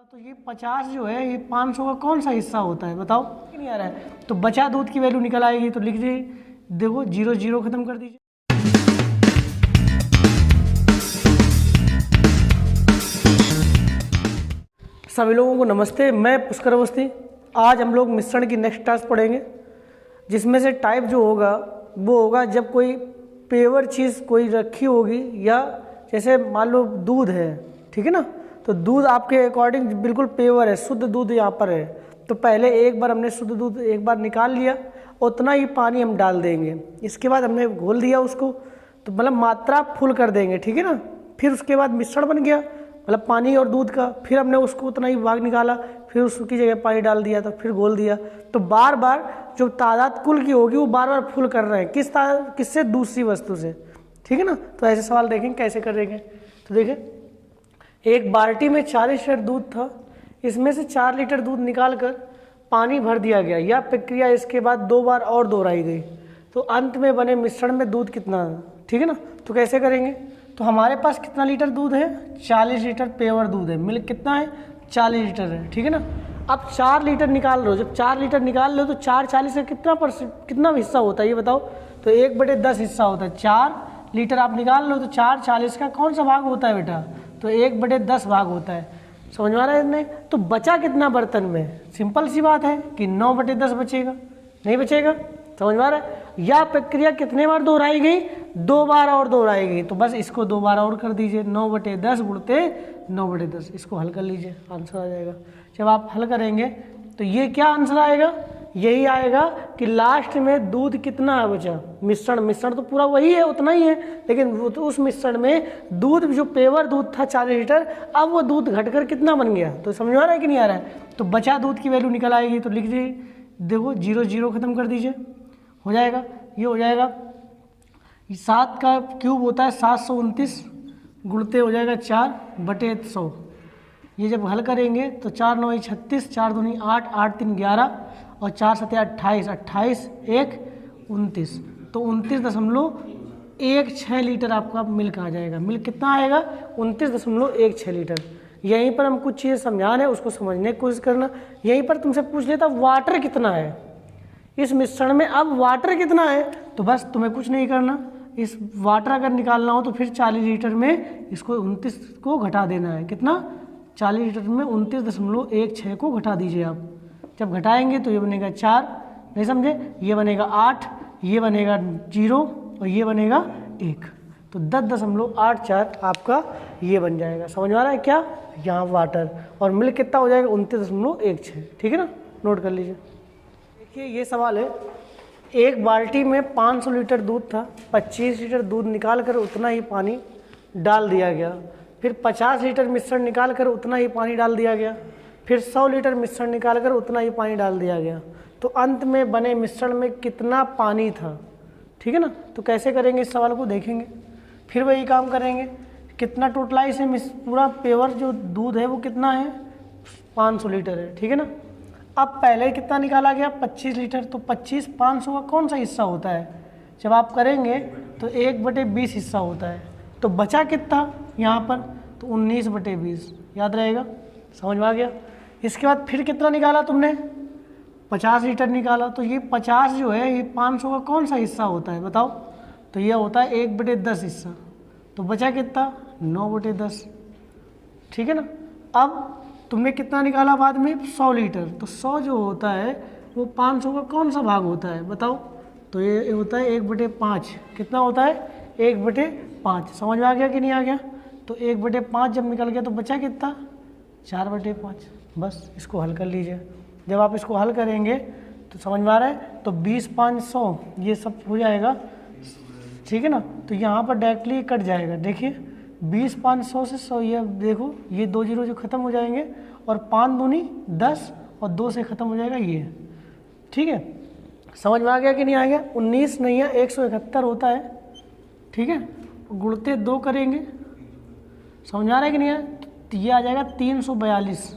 तो ये 50 जो है ये 500 का कौन सा हिस्सा होता है बताओ, नहीं आ रहा है। तो बचा दूध की वैल्यू निकल आएगी, तो लिख दीजिए, देखो 0 0 खत्म कर दीजिए। सभी लोगों को नमस्ते, मैं पुष्कर अवस्थी। आज हम लोग मिश्रण की नेक्स्ट टास्क पढ़ेंगे, जिसमें से टाइप जो होगा वो होगा जब कोई पेवर चीज़ कोई रखी होगी, या जैसे मान लो दूध है, ठीक है ना, तो दूध आपके अकॉर्डिंग बिल्कुल पेवर है, शुद्ध दूध यहाँ पर है। तो पहले एक बार हमने शुद्ध दूध एक बार निकाल लिया, उतना ही पानी हम डाल देंगे। इसके बाद हमने घोल दिया उसको, तो मतलब मात्रा फुल कर देंगे, ठीक है ना। फिर उसके बाद मिश्रण बन गया, मतलब पानी और दूध का। फिर हमने उसको उतना ही भाग निकाला, फिर उसकी जगह पानी डाल दिया, तो फिर घोल दिया। तो बार बार जो तादाद कुल की होगी वो बार बार फुल कर रहे हैं, किससे, दूसरी वस्तु से, ठीक है ना। तो ऐसे सवाल देखेंगे कैसे करेंगे। तो देखें, एक बाल्टी में 40 लीटर दूध था, इसमें से 4 लीटर दूध निकालकर पानी भर दिया गया। यह प्रक्रिया इसके बाद 2 बार और दोहराई गई, तो अंत में बने मिश्रण में दूध कितना है, ठीक है ना। तो कैसे करेंगे, तो हमारे पास कितना लीटर दूध है, 40 लीटर पेवर दूध है। मिल्क कितना है, 40 लीटर है, ठीक है ना। अब 4 लीटर निकाल लो, जब 4 लीटर निकाल लो तो 4 40 का कितना हिस्सा होता है ये बताओ। तो 1/10 हिस्सा होता है। 4 लीटर आप निकाल लो तो 4 40 का कौन सा भाग होता है बेटा, तो 1/10 भाग होता है। समझ में आ रहा है इसमें। तो बचा कितना बर्तन में, सिंपल सी बात है कि 9/10 बचेगा, नहीं बचेगा। समझ में आ रहा है। यह प्रक्रिया कितने बार दोहराई गई, 2 बार और दोहराई गई। तो बस इसको 2 बार और कर दीजिए, 9/10 गुणते 9/10, इसको हल कर लीजिए, आंसर आ जाएगा। जब आप हल करेंगे तो ये क्या आंसर आएगा, यही आएगा कि लास्ट में दूध कितना है बचा। मिश्रण तो पूरा वही है, उतना ही है, लेकिन वो तो उस मिश्रण में दूध, जो पेवर दूध था 40 लीटर, अब वो दूध घटकर कितना बन गया। तो समझ में आ रहा है कि नहीं आ रहा है। तो बचा दूध की वैल्यू निकल आएगी, तो लिख दीजिए, देखो 0 0 खत्म कर दीजिए, हो जाएगा, ये हो जाएगा। 7 का क्यूब होता है 729, गुणते हो जाएगा 4/100। ये जब हल करेंगे तो 4 9 36, 4 दूनी 8, 8 3 11 और 4 7 28, 28 1 29, तो 29.16 लीटर आपका मिल्क आ जाएगा। मिल्क कितना आएगा, 29.16 लीटर। यहीं पर हम कुछ चीज़ें समझा रहे हैं, उसको समझने की कोशिश करना। यहीं पर तुमसे पूछ लेता वाटर कितना है इस मिश्रण में, अब वाटर कितना है, तो बस तुम्हें कुछ नहीं करना। इस वाटर अगर निकालना हो तो फिर 40 लीटर में इसको 29 को घटा देना है। कितना, 40 लीटर में 29.16 को घटा दीजिए आप। जब घटाएंगे तो ये बनेगा 4, नहीं समझे, ये बनेगा 8, ये बनेगा 0 और ये बनेगा 1, तो 10.84 आपका ये बन जाएगा। समझ में आ रहा है क्या, यहाँ वाटर। और मिल्क कितना हो जाएगा, 29.16, ठीक है ना, नोट कर लीजिए। देखिए ये सवाल है, एक बाल्टी में 500 लीटर दूध था, 25 लीटर दूध निकाल कर उतना ही पानी डाल दिया गया। फिर 50 लीटर मिश्रण निकाल कर उतना ही पानी डाल दिया गया। फिर 100 लीटर मिश्रण निकाल कर उतना ही पानी डाल दिया गया। तो अंत में बने मिश्रण में कितना पानी था, ठीक है ना। तो कैसे करेंगे इस सवाल को देखेंगे, फिर वही काम करेंगे। कितना टोटलाइज है, पूरा पेवर जो दूध है वो कितना है, 500 लीटर है, ठीक है ना। अब पहले कितना निकाला गया, 25 लीटर, तो 25 500 का कौन सा हिस्सा होता है। जब आप करेंगे तो 1/20 हिस्सा होता है। तो बचा कितना यहाँ पर, तो 19/20, याद रहेगा, समझ में आ गया। इसके बाद फिर कितना निकाला तुमने, 50 लीटर निकाला। तो ये 50 जो है ये 500 का कौन सा हिस्सा होता है बताओ, तो ये होता है 1/10 हिस्सा। तो बचा कितना, 9/10, ठीक है ना। अब तुमने कितना निकाला बाद में, 100 लीटर। तो 100 जो होता है वो 500 का कौन सा भाग होता है बताओ, तो ये होता है 1/5। कितना होता है, 1/5। समझ में आ गया कि नहीं आ गया। तो 1/5 जब निकल गया तो बचा कितना, 4/5। बस इसको हल कर लीजिए। जब आप इसको हल करेंगे तो समझ में आ रहा है, तो 20 5 100 ये सब हो जाएगा, ठीक है ना। तो यहाँ पर डायरेक्टली कट जाएगा। देखिए 20 5 100 से 100, ये देखो ये 2 0 जो खत्म हो जाएंगे, और 5 दूनी 10 और 2 से ख़त्म हो जाएगा ये, ठीक है। समझ में आ गया कि नहीं आ गया। 19 नहीं है, 171 होता है, ठीक है। गुणते 2 करेंगे, समझ में आ रहा है कि नहीं है। तो ये आ जाएगा 342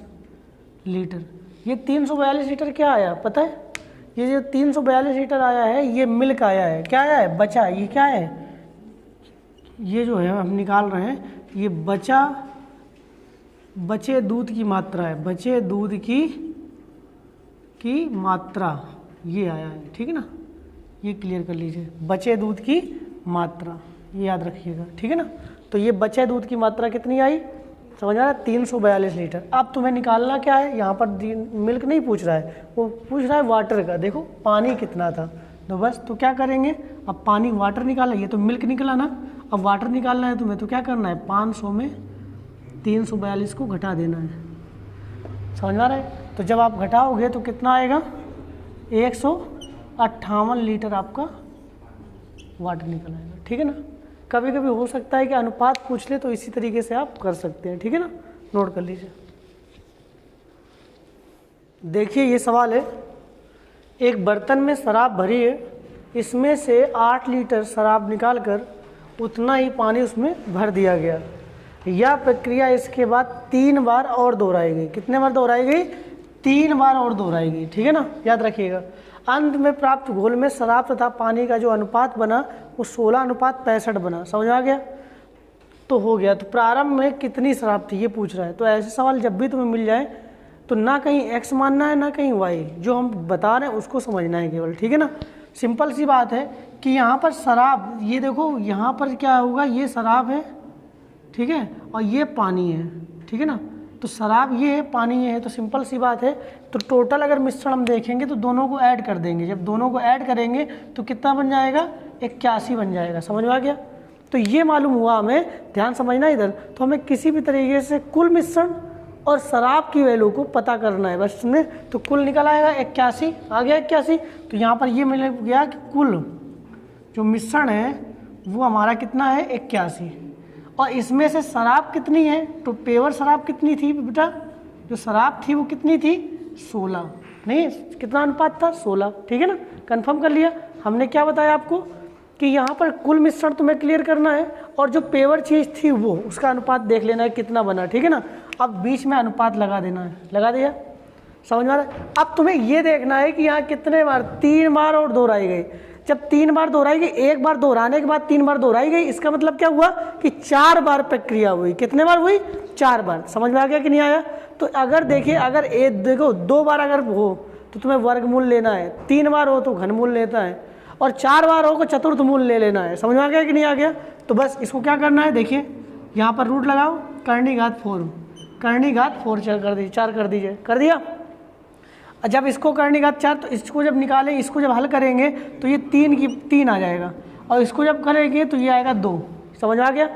लीटर। ये 342 लीटर क्या आया पता है, ये जो 342 लीटर आया है ये मिल्क आया है। क्या आया है, बचा। ये क्या है, ये जो है हम निकाल रहे हैं, ये बचा बचे दूध की मात्रा है, बचे दूध की मात्रा ये आया है, ठीक है ना, ये क्लियर कर लीजिए, बचे दूध की मात्रा, ये याद रखिएगा, ठीक है ना। तो ये बचे दूध की मात्रा कितनी आई, समझ आ रहा है, 342 लीटर। अब तुम्हें निकालना क्या है, यहाँ पर मिल्क नहीं पूछ रहा है, वो पूछ रहा है वाटर का। देखो पानी कितना था, तो बस तो क्या करेंगे, अब पानी वाटर निकाला, ये तो मिल्क निकला ना, अब वाटर निकालना है तुम्हें, तो क्या करना है, 500 में 342 को घटा देना है, समझ में आ रहा है। तो जब आप घटाओगे तो कितना आएगा, 158 लीटर आपका वाटर निकल आएगा, ठीक है ना। कभी कभी हो सकता है कि अनुपात पूछ ले, तो इसी तरीके से आप कर सकते हैं, ठीक है ना, नोट कर लीजिए। देखिए ये सवाल है, एक बर्तन में शराब भरी है, इसमें से 8 लीटर शराब निकालकर उतना ही पानी उसमें भर दिया गया। यह प्रक्रिया इसके बाद 3 बार और दोहराई गई। कितने बार दोहराई गई, 3 बार और दोहराई गई, ठीक है ना, याद रखिएगा। अंत में प्राप्त घोल में शराब तथा पानी का जो अनुपात बना वो 16:65 बना, समझ आ गया। तो हो गया। तो प्रारंभ में कितनी शराब थी ये पूछ रहा है। तो ऐसे सवाल जब भी तुम्हें मिल जाए तो ना कहीं एक्स मानना है ना कहीं वाई, जो हम बता रहे हैं उसको समझना है केवल, ठीक है ना। सिंपल सी बात है कि यहाँ पर शराब, ये देखो यहाँ पर क्या होगा, ये शराब है, ठीक है, और ये पानी है, ठीक है ना। तो शराब ये है, पानी ये है, तो सिंपल सी बात है। तो टोटल अगर मिश्रण हम देखेंगे तो दोनों को ऐड कर देंगे, जब दोनों को ऐड करेंगे तो कितना बन जाएगा, 81 बन जाएगा, समझ में आ गया। तो ये मालूम हुआ हमें, ध्यान समझना इधर। तो हमें किसी भी तरीके से कुल मिश्रण और शराब की वैल्यू को पता करना है बस में। तो कुल निकल आएगा 81, आ गया 81। तो यहाँ पर ये मिल गया कि कुल जो मिश्रण है वो हमारा कितना है, 81। और इसमें से शराब कितनी है, तो पेवर शराब कितनी थी बेटा, जो शराब थी वो कितनी थी, 16, नहीं कितना अनुपात था, 16, ठीक है ना। कंफर्म कर लिया। हमने क्या बताया आपको कि यहाँ पर कुल मिश्रण तुम्हें क्लियर करना है और जो पेवर चीज़ थी वो उसका अनुपात देख लेना है कितना बना, ठीक है ना। अब बीच में अनुपात लगा देना है, लगा दिया, समझ में आ रहा है। अब तुम्हें ये देखना है कि यहाँ कितने बार, 3 बार और दोहराई गई। जब 3 बार दोहराई गई, एक बार दोहराने के बाद 3 बार दोहराई गई, इसका मतलब क्या हुआ कि 4 बार प्रक्रिया हुई। कितने बार हुई, 4 बार। समझ में आ गया कि नहीं आया। तो अगर देखिए, अगर देखो 2 बार अगर हो तो तुम्हें वर्गमूल लेना है, 3 बार हो तो घनमूल लेता है, और 4 बार हो तो चतुर्थ मूल ले लेना है। समझ में आ गया कि नहीं आ गया। तो बस इसको क्या करना है, देखिए यहाँ पर रूट लगाओ, करनी घात 4, करनी घात 4 कर दीजिए, 4 कर दीजिए, कर दिया। जब इसको करनी घात 4, तो इसको जब निकालें, इसको जब हल करेंगे तो ये 3 की 3 आ जाएगा, और इसको जब करेंगे तो ये आएगा 2। समझ में आ गया,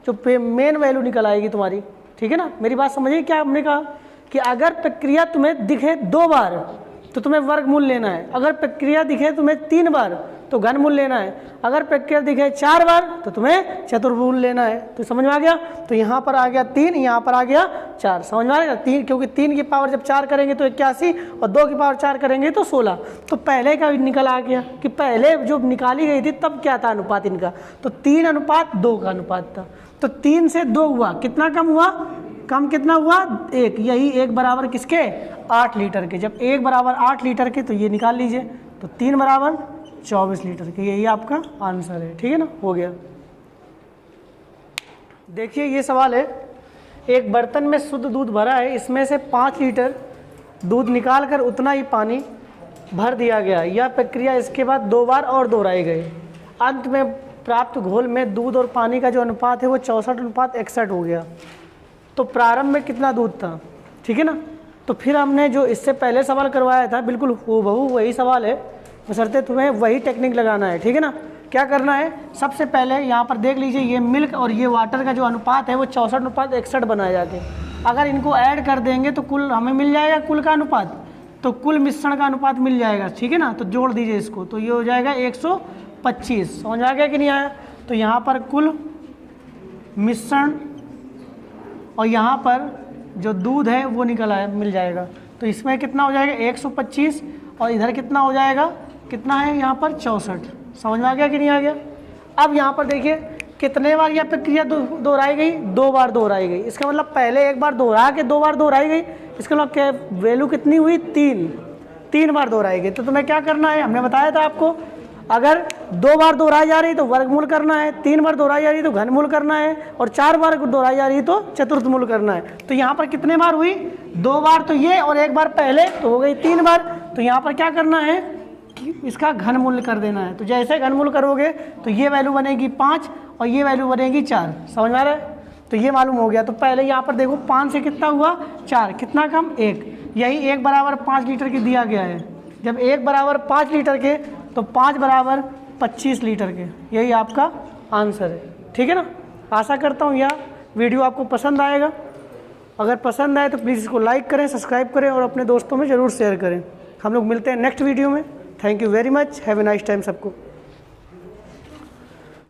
जो मेन वैल्यू निकल आएगी तुम्हारी, ठीक है ना। मेरी बात समझिए, क्या हमने कहा कि अगर प्रक्रिया तुम्हें दिखे 2 बार तो तुम्हें वर्गमूल लेना है, अगर प्रक्रिया दिखे तुम्हें 3 बार तो घनमूल लेना है, अगर प्रक्रिया दिखे 4 बार तो तुम्हें चतुर्मूल लेना है। तो समझ में आ गया। तो यहाँ पर आ गया 3, यहाँ पर आ गया 4, समझ में आ गया। 3, क्योंकि 3 की पावर जब 4 करेंगे तो 81, और 2 की पावर 4 करेंगे तो 16। तो पहले का निकल आ गया कि पहले जो निकाली गई थी तब क्या था अनुपात इनका, तो 3:2 का अनुपात था। तो 3 से 2 हुआ, कितना कम हुआ, कम कितना हुआ, 1। यही 1 बराबर किसके, 8 लीटर के। जब 1 बराबर 8 लीटर के तो ये निकाल लीजिए, तो 3 बराबर 24 लीटर के। यही आपका आंसर है, ठीक है ना, हो गया। देखिए ये सवाल है, एक बर्तन में शुद्ध दूध भरा है, इसमें से 5 लीटर दूध निकालकर उतना ही पानी भर दिया गया। यह प्रक्रिया इसके बाद 2 बार और दोहराई गई। अंत में प्राप्त घोल में दूध और पानी का जो अनुपात है वो 64:61 हो गया। तो प्रारंभ में कितना दूध था, ठीक है ना। तो फिर हमने जो इससे पहले सवाल करवाया था बिल्कुल हूबहू वही सवाल है, बशर्ते तुम्हें वही टेक्निक लगाना है, ठीक है ना। क्या करना है, सबसे पहले यहाँ पर देख लीजिए, ये मिल्क और ये वाटर का जो अनुपात है वो 64:61 बनाया जाके। अगर इनको ऐड कर देंगे तो कुल हमें मिल जाएगा कुल का अनुपात, तो कुल मिश्रण का अनुपात मिल जाएगा, ठीक है ना। तो जोड़ दीजिए इसको, तो ये हो जाएगा 125। समझ आ गया कि नहीं आया। तो यहाँ पर कुल मिश्रण और यहाँ पर जो दूध है वो निकल आया, मिल जाएगा। तो इसमें कितना हो जाएगा 125, और इधर कितना हो जाएगा, कितना है यहाँ पर 64। समझ में आ गया कि नहीं आ गया। अब यहाँ पर देखिए कितने बार यह प्रक्रिया दोहराई गई, 2 बार दोहराई गई। इसका मतलब पहले 1 बार दोहरा के 2 बार दोहराई गई, इसका मतलब क्या वैल्यू कितनी हुई, 3 बार दोहराई गई। तो तुम्हें क्या करना है, हमने बताया था आपको, अगर 2 बार दोहराई जा रही तो वर्गमूल करना है, 3 बार दोहराई जा रही तो घनमूल करना है, और 4 बार दोहराई जा रही तो चतुर्थमूल करना है। तो यहाँ पर कितने बार हुई? 2 बार तो ये और 1 बार पहले, तो हो गई 3 बार। तो यहाँ पर क्या करना है कि इसका घनमूल कर देना है। तो जैसे घनमूल करोगे तो ये वैल्यू बनेगी 5 और ये वैल्यू बनेगी 4। समझ में आ रहा है? तो ये मालूम हो गया। तो पहले यहाँ पर देखो 5 से कितना हुआ? 4, कितना कम? 1। यही 1 बराबर 5 लीटर की दिया गया है। जब 1 बराबर 5 लीटर के तो 5 बराबर 25 लीटर के। यही आपका आंसर है। ठीक है ना? आशा करता हूँ यह वीडियो आपको पसंद आएगा। अगर पसंद आए तो प्लीज़ इसको लाइक करें, सब्सक्राइब करें और अपने दोस्तों में ज़रूर शेयर करें। हम लोग मिलते हैं नेक्स्ट वीडियो में। Thank you very much. Have a nice time सबको।